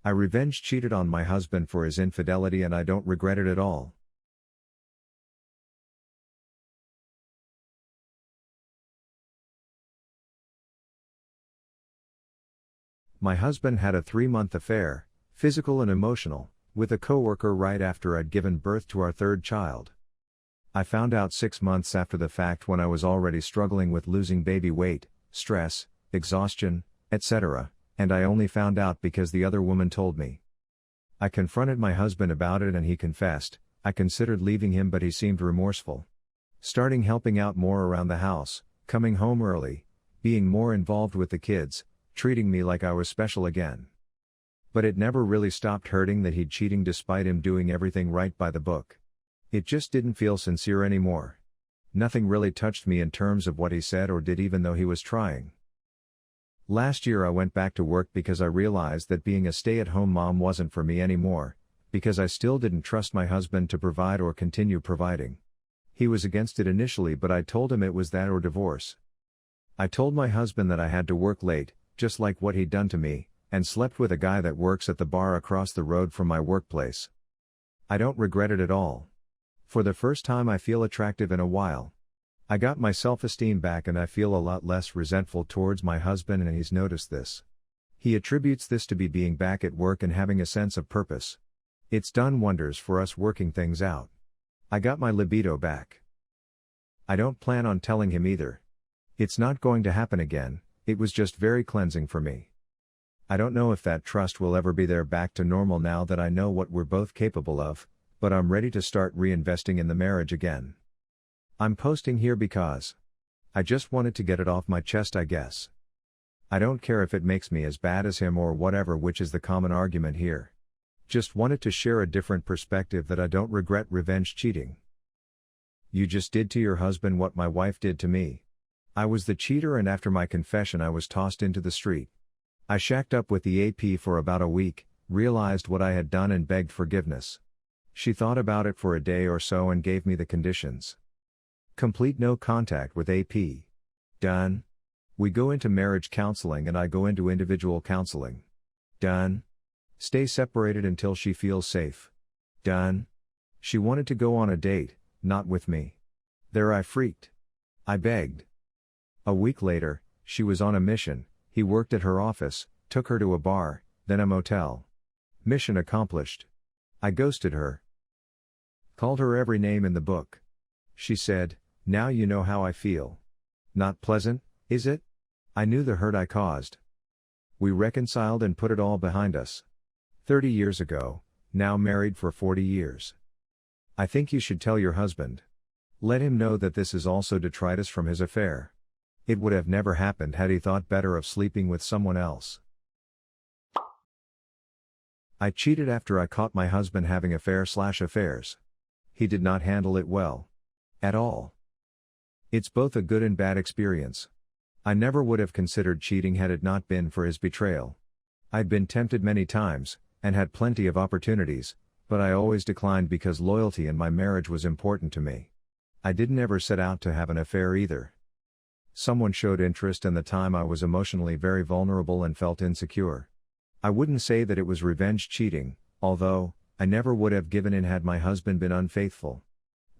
I revenge cheated on my husband for his infidelity and I don't regret it at all. My husband had a 3-month affair, physical and emotional, with a coworker right after I'd given birth to our third child. I found out 6 months after the fact when I was already struggling with losing baby weight, stress, exhaustion, etc., and I only found out because the other woman told me. I confronted my husband about it and he confessed. I considered leaving him but he seemed remorseful. Starting helping out more around the house, coming home early, being more involved with the kids, treating me like I was special again. But it never really stopped hurting that he'd cheating despite him doing everything right by the book. It just didn't feel sincere anymore. Nothing really touched me in terms of what he said or did even though he was trying. Last year I went back to work because I realized that being a stay-at-home mom wasn't for me anymore, because I still didn't trust my husband to provide or continue providing. He was against it initially but I told him it was that or divorce. I told my husband that I had to work late, just like what he'd done to me, and slept with a guy that works at the bar across the road from my workplace. I don't regret it at all. For the first time I feel attractive in a while. I got my self-esteem back and I feel a lot less resentful towards my husband and he's noticed this. He attributes this to being back at work and having a sense of purpose. It's done wonders for us working things out. I got my libido back. I don't plan on telling him either. It's not going to happen again, it was just very cleansing for me. I don't know if that trust will ever be there back to normal now that I know what we're both capable of, but I'm ready to start reinvesting in the marriage again. I'm posting here because I just wanted to get it off my chest, I guess. I don't care if it makes me as bad as him or whatever, which is the common argument here. Just wanted to share a different perspective that I don't regret revenge cheating. You just did to your husband what my wife did to me. I was the cheater and after my confession I was tossed into the street. I shacked up with the AP for about a week, realized what I had done and begged forgiveness. She thought about it for a day or so and gave me the conditions. Complete no contact with AP. Done. We go into marriage counseling and I go into individual counseling. Done. Stay separated until she feels safe. Done. She wanted to go on a date, not with me. There I freaked. I begged. A week later, she was on a mission, he worked at her office, took her to a bar, then a motel. Mission accomplished. I ghosted her. Called her every name in the book. She said, "Now you know how I feel." Not pleasant, is it? I knew the hurt I caused. We reconciled and put it all behind us. 30 years ago, now married for 40 years. I think you should tell your husband. Let him know that this is also detritus from his affair. It would have never happened had he thought better of sleeping with someone else. I cheated after I caught my husband having affairs. He did not handle it well. At all. It's both a good and bad experience. I never would have considered cheating had it not been for his betrayal. I'd been tempted many times, and had plenty of opportunities, but I always declined because loyalty in my marriage was important to me. I didn't ever set out to have an affair either. Someone showed interest and the time I was emotionally very vulnerable and felt insecure. I wouldn't say that it was revenge cheating, although, I never would have given in had my husband been unfaithful.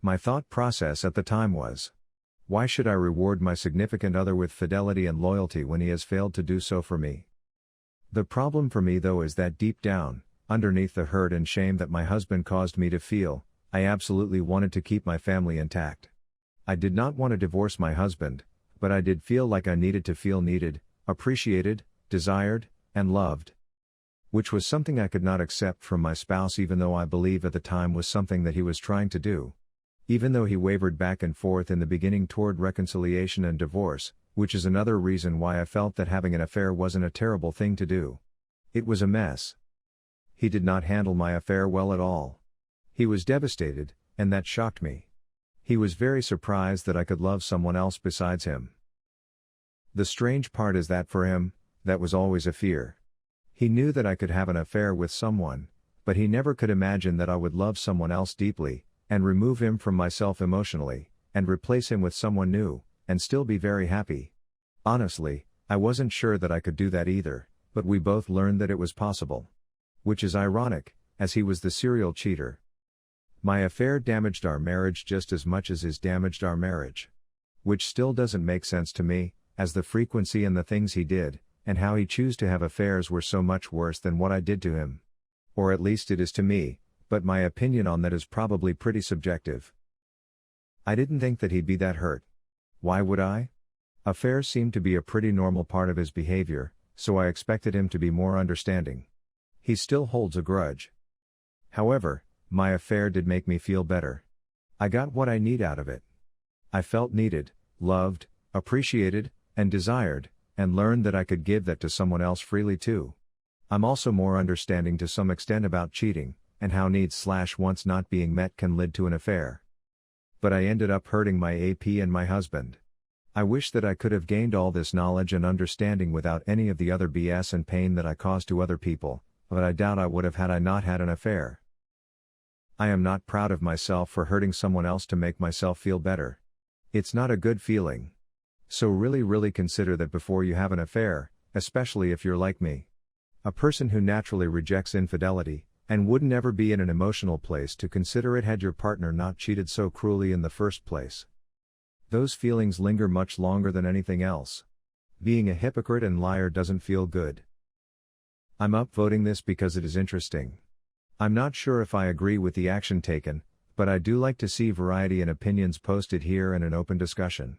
My thought process at the time was, why should I reward my significant other with fidelity and loyalty when he has failed to do so for me? The problem for me though is that deep down, underneath the hurt and shame that my husband caused me to feel, I absolutely wanted to keep my family intact. I did not want to divorce my husband, but I did feel like I needed to feel needed, appreciated, desired, and loved. Which was something I could not accept from my spouse even though I believe at the time was something that he was trying to do. Even though he wavered back and forth in the beginning toward reconciliation and divorce, which is another reason why I felt that having an affair wasn't a terrible thing to do. It was a mess. He did not handle my affair well at all. He was devastated, and that shocked me. He was very surprised that I could love someone else besides him. The strange part is that for him, that was always a fear. He knew that I could have an affair with someone, but he never could imagine that I would love someone else deeply, and remove him from myself emotionally, and replace him with someone new, and still be very happy. Honestly, I wasn't sure that I could do that either, but we both learned that it was possible. Which is ironic, as he was the serial cheater. My affair damaged our marriage just as much as his damaged our marriage. Which still doesn't make sense to me, as the frequency and the things he did, and how he chose to have affairs were so much worse than what I did to him. Or at least it is to me, but my opinion on that is probably pretty subjective. I didn't think that he'd be that hurt. Why would I? Affairs seemed to be a pretty normal part of his behavior, so I expected him to be more understanding. He still holds a grudge. However, my affair did make me feel better. I got what I need out of it. I felt needed, loved, appreciated, and desired, and learned that I could give that to someone else freely too. I'm also more understanding to some extent about cheating, and how needs/wants not being met can lead to an affair. But I ended up hurting my AP and my husband. I wish that I could have gained all this knowledge and understanding without any of the other BS and pain that I caused to other people, but I doubt I would have had I not had an affair. I am not proud of myself for hurting someone else to make myself feel better. It's not a good feeling. So really consider that before you have an affair, especially if you're like me. A person who naturally rejects infidelity, and wouldn't ever be in an emotional place to consider it had your partner not cheated so cruelly in the first place. Those feelings linger much longer than anything else. Being a hypocrite and liar doesn't feel good. I'm upvoting this because it is interesting. I'm not sure if I agree with the action taken, but I do like to see variety in opinions posted here and an open discussion.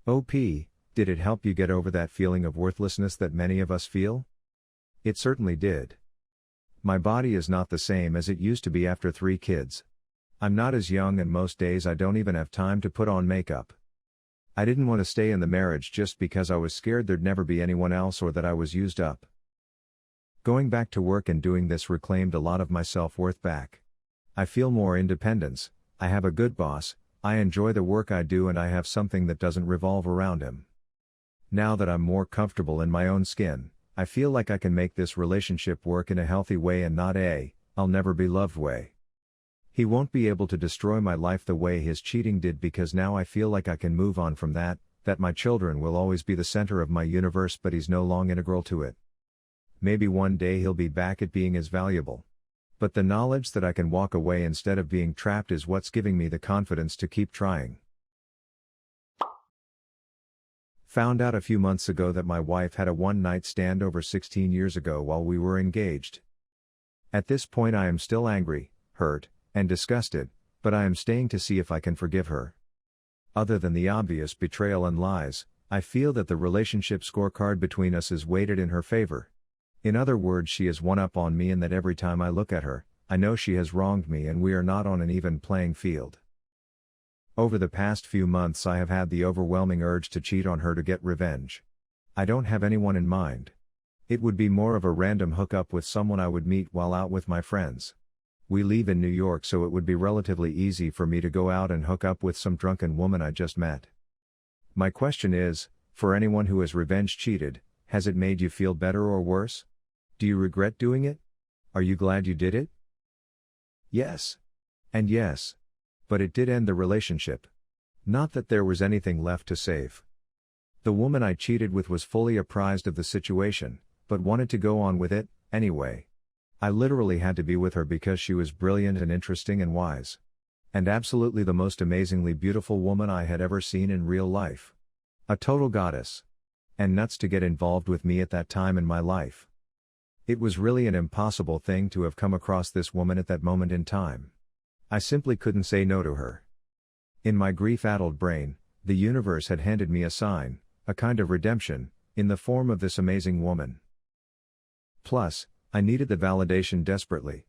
OP, did it help you get over that feeling of worthlessness that many of us feel? It certainly did. My body is not the same as it used to be after 3 kids. I'm not as young and most days I don't even have time to put on makeup. I didn't want to stay in the marriage just because I was scared there'd never be anyone else or that I was used up. Going back to work and doing this reclaimed a lot of my self-worth back. I feel more independence, I have a good boss, I enjoy the work I do and I have something that doesn't revolve around him. Now that I'm more comfortable in my own skin, I feel like I can make this relationship work in a healthy way and not I'll never be loved way. He won't be able to destroy my life the way his cheating did because now I feel like I can move on from that my children will always be the center of my universe but he's no longer integral to it. Maybe one day he'll be back at being as valuable. But the knowledge that I can walk away instead of being trapped is what's giving me the confidence to keep trying. Found out a few months ago that my wife had a one-night stand over 16 years ago while we were engaged. At this point I am still angry, hurt, and disgusted, but I am staying to see if I can forgive her. Other than the obvious betrayal and lies, I feel that the relationship scorecard between us is weighted in her favor. In other words, she is one up on me and that every time I look at her, I know she has wronged me and we are not on an even playing field. Over the past few months I have had the overwhelming urge to cheat on her to get revenge. I don't have anyone in mind. It would be more of a random hookup with someone I would meet while out with my friends. We live in New York so it would be relatively easy for me to go out and hook up with some drunken woman I just met. My question is, for anyone who has revenge cheated, has it made you feel better or worse? Do you regret doing it? Are you glad you did it? Yes. And yes. But it did end the relationship. Not that there was anything left to save. The woman I cheated with was fully apprised of the situation, but wanted to go on with it, anyway. I literally had to be with her because she was brilliant and interesting and wise. And absolutely the most amazingly beautiful woman I had ever seen in real life. A total goddess. And nuts to get involved with me at that time in my life. It was really an impossible thing to have come across this woman at that moment in time. I simply couldn't say no to her. In my grief-addled brain, the universe had handed me a sign, a kind of redemption, in the form of this amazing woman. Plus, I needed the validation desperately.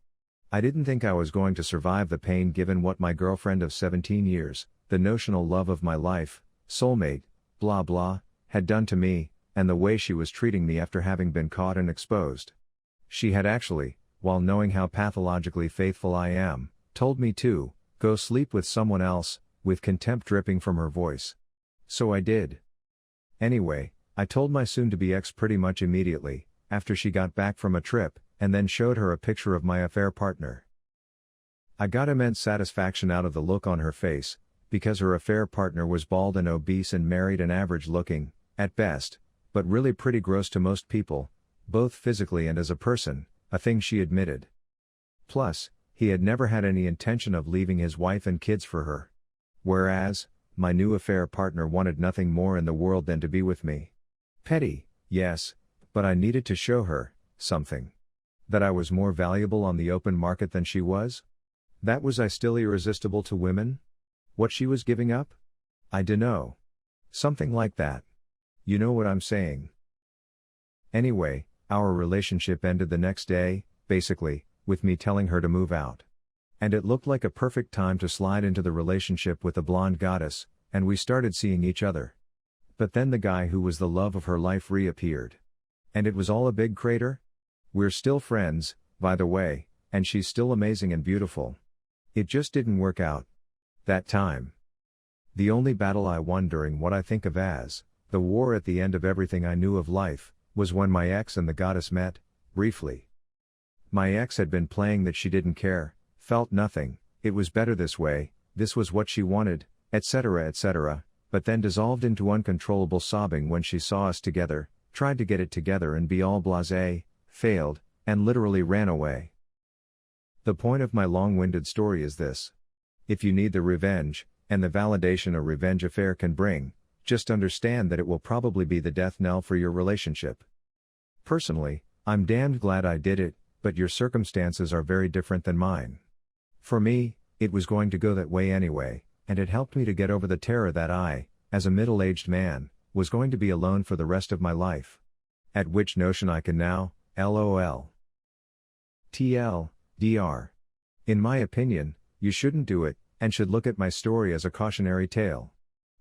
I didn't think I was going to survive the pain given what my girlfriend of 17 years, the notional love of my life, soulmate, blah blah, had done to me, and the way she was treating me after having been caught and exposed. She had actually, while knowing how pathologically faithful I am, told me to go sleep with someone else, with contempt dripping from her voice. So I did. Anyway, I told my soon-to-be ex pretty much immediately, after she got back from a trip, and then showed her a picture of my affair partner. I got immense satisfaction out of the look on her face, because her affair partner was bald and obese and married and average-looking, at best, but really pretty gross to most people, both physically and as a person, a thing she admitted. Plus, he had never had any intention of leaving his wife and kids for her. Whereas, my new affair partner wanted nothing more in the world than to be with me. Petty, yes, but I needed to show her something. That I was more valuable on the open market than she was? That was I still irresistible to women? What she was giving up? I dunno. Something like that. You know what I'm saying. Anyway, our relationship ended the next day, basically, with me telling her to move out. And it looked like a perfect time to slide into the relationship with the blonde goddess, and we started seeing each other. But then the guy who was the love of her life reappeared. And it was all a big crater? We're still friends, by the way, and she's still amazing and beautiful. It just didn't work out. That time. The only battle I won during what I think of as the war at the end of everything I knew of life, was when my ex and the goddess met, briefly. My ex had been playing that she didn't care, felt nothing, it was better this way, this was what she wanted, etc., but then dissolved into uncontrollable sobbing when she saw us together, tried to get it together and be all blasé, failed, and literally ran away. The point of my long-winded story is this. If you need the revenge, and the validation a revenge affair can bring, just understand that it will probably be the death knell for your relationship. Personally, I'm damned glad I did it, but your circumstances are very different than mine. For me, it was going to go that way anyway, and it helped me to get over the terror that I, as a middle-aged man, was going to be alone for the rest of my life. At which notion I can now, LOL. TLDR. In my opinion, you shouldn't do it, and should look at my story as a cautionary tale.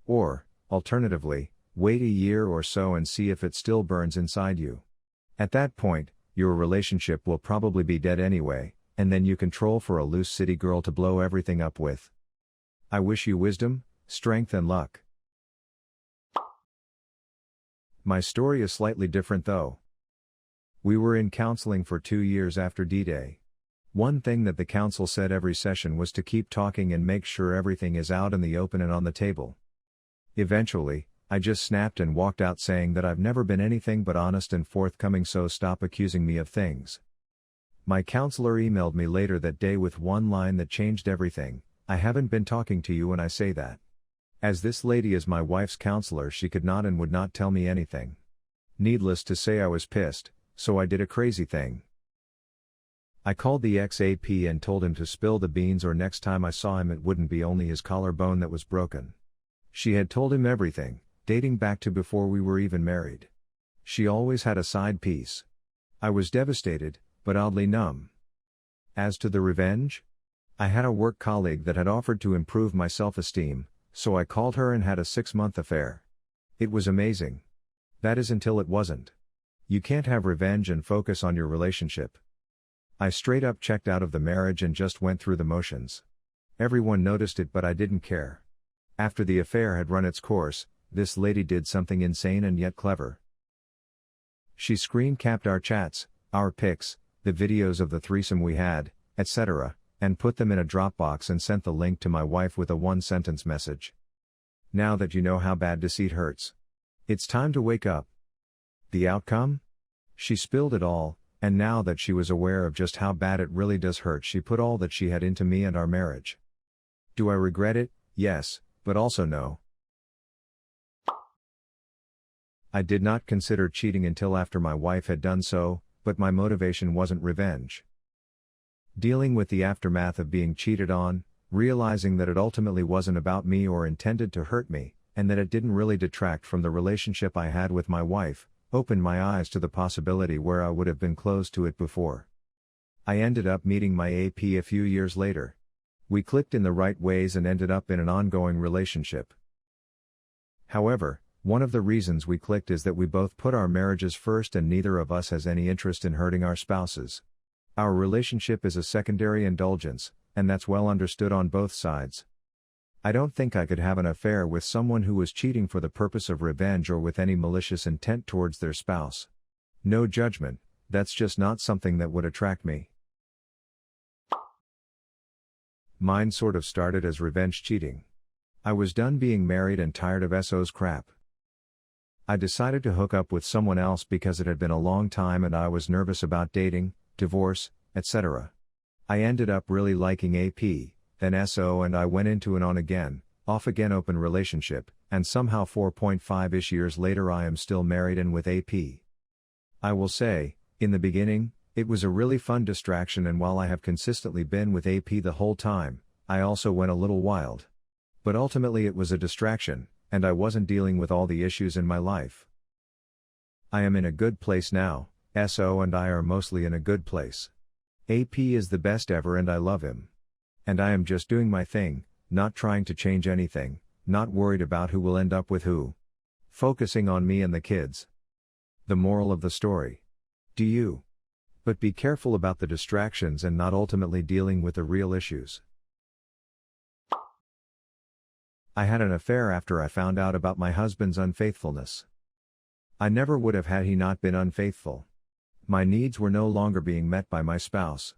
Or, alternatively, wait a year or so and see if it still burns inside you. At that point, your relationship will probably be dead anyway, and then you can troll for a loose city girl to blow everything up with. I wish you wisdom, strength and luck. My story is slightly different though. We were in counseling for 2 years after D-Day. One thing that the counsel said every session was to keep talking and make sure everything is out in the open and on the table. Eventually, I just snapped and walked out saying that I've never been anything but honest and forthcoming, so stop accusing me of things. My counselor emailed me later that day with one line that changed everything: I haven't been talking to you when I say that. As this lady is my wife's counselor, she could not and would not tell me anything. Needless to say, I was pissed, so I did a crazy thing. I called the ex-AP and told him to spill the beans, or next time I saw him it wouldn't be only his collarbone that was broken. She had told him everything, dating back to before we were even married. She always had a side piece. I was devastated, but oddly numb. As to the revenge? I had a work colleague that had offered to improve my self-esteem, so I called her and had a 6-month affair. It was amazing. That is, until it wasn't. You can't have revenge and focus on your relationship. I straight up checked out of the marriage and just went through the motions. Everyone noticed it, but I didn't care. After the affair had run its course, this lady did something insane and yet clever. She screen capped our chats, our pics, the videos of the threesome we had, etc., and put them in a Dropbox and sent the link to my wife with a 1-sentence message. Now that you know how bad deceit hurts, it's time to wake up. The outcome? She spilled it all, and now that she was aware of just how bad it really does hurt, she put all that she had into me and our marriage. Do I regret it? Yes, but also no. I did not consider cheating until after my wife had done so, but my motivation wasn't revenge. Dealing with the aftermath of being cheated on, realizing that it ultimately wasn't about me or intended to hurt me, and that it didn't really detract from the relationship I had with my wife, opened my eyes to the possibility where I would have been closed to it before. I ended up meeting my AP a few years later. We clicked in the right ways and ended up in an ongoing relationship. However, one of the reasons we clicked is that we both put our marriages first and neither of us has any interest in hurting our spouses. Our relationship is a secondary indulgence, and that's well understood on both sides. I don't think I could have an affair with someone who was cheating for the purpose of revenge or with any malicious intent towards their spouse. No judgment, that's just not something that would attract me. Mine sort of started as revenge cheating. I was done being married and tired of SO's crap. I decided to hook up with someone else because it had been a long time and I was nervous about dating, divorce, etc. I ended up really liking AP, then SO, and I went into an on-again, off-again open relationship, and somehow 4.5-ish years later I am still married and with AP. I will say, in the beginning, it was a really fun distraction, and while I have consistently been with AP the whole time, I also went a little wild. But ultimately it was a distraction, and I wasn't dealing with all the issues in my life. I am in a good place now, SO and I are mostly in a good place. AP is the best ever and I love him. And I am just doing my thing, not trying to change anything, not worried about who will end up with who. Focusing on me and the kids. The moral of the story. Do you? But be careful about the distractions and not ultimately dealing with the real issues. I had an affair after I found out about my husband's unfaithfulness. I never would have had he not been unfaithful. My needs were no longer being met by my spouse.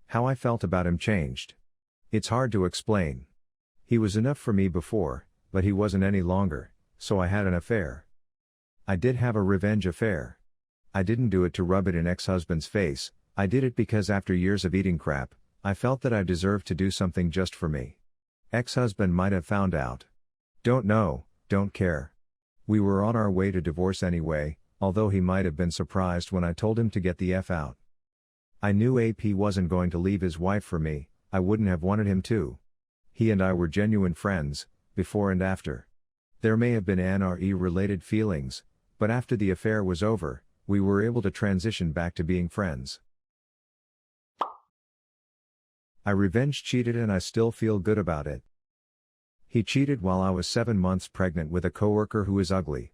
How I felt about him changed. It's hard to explain. He was enough for me before, but he wasn't any longer, so I had an affair. I did have a revenge affair. I didn't do it to rub it in ex-husband's face, I did it because after years of eating crap, I felt that I deserved to do something just for me. Ex-husband might have found out. Don't know, don't care. We were on our way to divorce anyway, although he might have been surprised when I told him to get the F out. I knew AP wasn't going to leave his wife for me, I wouldn't have wanted him to. He and I were genuine friends, before and after. There may have been NRE-related feelings, but after the affair was over, we were able to transition back to being friends. I revenge cheated and I still feel good about it. He cheated while I was 7 months pregnant with a coworker who is ugly.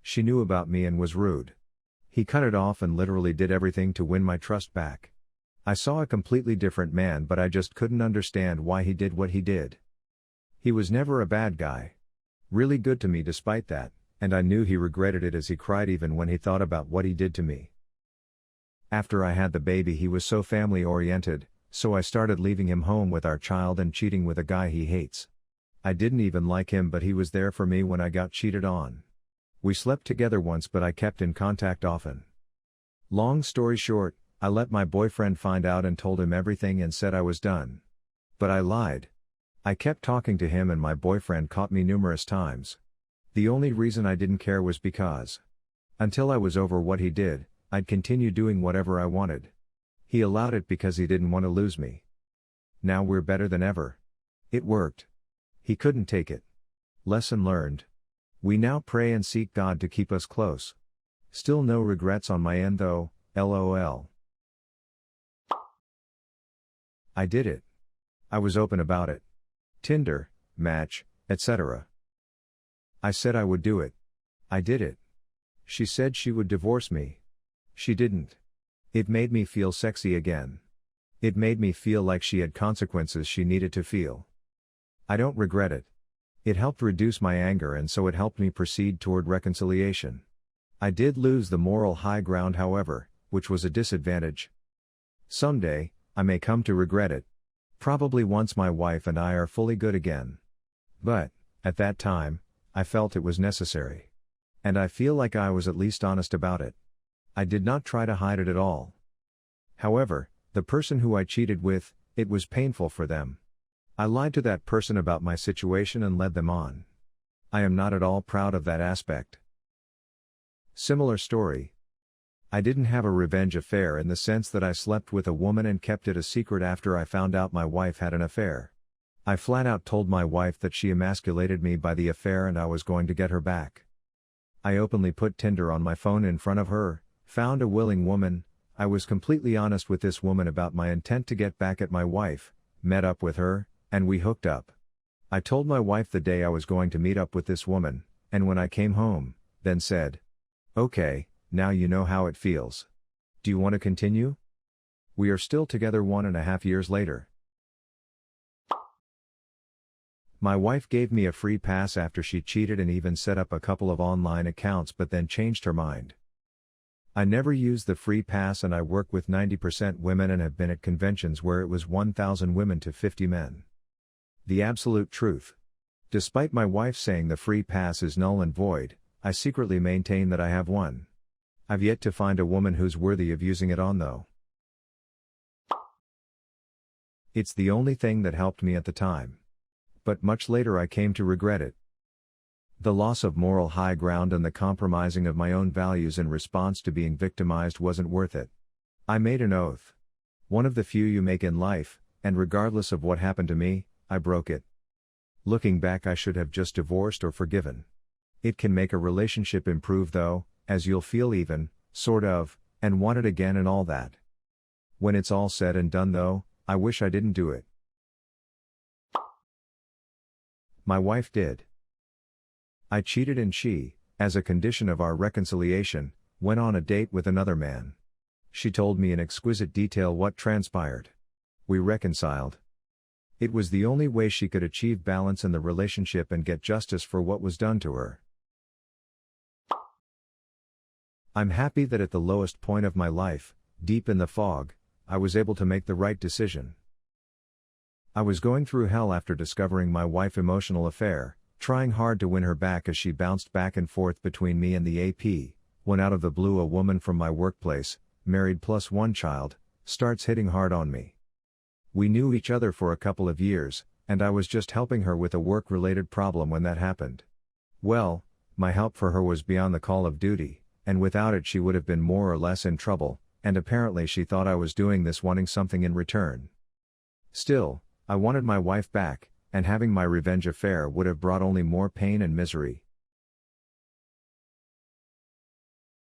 She knew about me and was rude. He cut it off and literally did everything to win my trust back. I saw a completely different man, but I just couldn't understand why he did what he did. He was never a bad guy. Really good to me despite that, and I knew he regretted it as he cried even when he thought about what he did to me. After I had the baby he was so family oriented, so I started leaving him home with our child and cheating with a guy he hates. I didn't even like him, but he was there for me when I got cheated on. We slept together once, but I kept in contact often. Long story short, I let my boyfriend find out and told him everything and said I was done. But I lied. I kept talking to him and my boyfriend caught me numerous times. The only reason I didn't care was because, until I was over what he did, I'd continue doing whatever I wanted. He allowed it because he didn't want to lose me. Now we're better than ever. It worked. He couldn't take it. Lesson learned. We now pray and seek God to keep us close. Still no regrets on my end though, LOL. I did it. I was open about it. Tinder, Match, etc. I said I would do it. I did it. She said she would divorce me. She didn't. It made me feel sexy again. It made me feel like she had consequences she needed to feel. I don't regret it. It helped reduce my anger and so it helped me proceed toward reconciliation. I did lose the moral high ground however, which was a disadvantage. Someday, I may come to regret it. Probably once my wife and I are fully good again. But, at that time, I felt it was necessary. And I feel like I was at least honest about it. I did not try to hide it at all. However, the person who I cheated with, it was painful for them. I lied to that person about my situation and led them on. I am not at all proud of that aspect. Similar story. I didn't have a revenge affair in the sense that I slept with a woman and kept it a secret after I found out my wife had an affair. I flat out told my wife that she emasculated me by the affair and I was going to get her back. I openly put Tinder on my phone in front of her, found a willing woman, I was completely honest with this woman about my intent to get back at my wife, met up with her, and we hooked up. I told my wife the day I was going to meet up with this woman, and when I came home, then said, "Okay, now you know how it feels. Do you want to continue?" We are still together 1.5 years later. My wife gave me a free pass after she cheated and even set up a couple of online accounts but then changed her mind. I never used the free pass and I work with 90% women and have been at conventions where it was 1,000 women to 50 men. The absolute truth. Despite my wife saying the free pass is null and void, I secretly maintain that I have one. I've yet to find a woman who's worthy of using it on though. It's the only thing that helped me at the time. But much later I came to regret it. The loss of moral high ground and the compromising of my own values in response to being victimized wasn't worth it. I made an oath. One of the few you make in life, and regardless of what happened to me, I broke it. Looking back, I should have just divorced or forgiven. It can make a relationship improve though, as you'll feel even, sort of, and want it again and all that. When it's all said and done though, I wish I didn't do it. My wife did. I cheated and she, as a condition of our reconciliation, went on a date with another man. She told me in exquisite detail what transpired. We reconciled. It was the only way she could achieve balance in the relationship and get justice for what was done to her. I'm happy that at the lowest point of my life, deep in the fog, I was able to make the right decision. I was going through hell after discovering my wife's emotional affair, trying hard to win her back as she bounced back and forth between me and the AP, when out of the blue a woman from my workplace, married plus one child, starts hitting hard on me. We knew each other for a couple of years, and I was just helping her with a work-related problem when that happened. Well, my help for her was beyond the call of duty, and without it she would have been more or less in trouble, and apparently she thought I was doing this wanting something in return. Still, I wanted my wife back, and having my revenge affair would have brought only more pain and misery,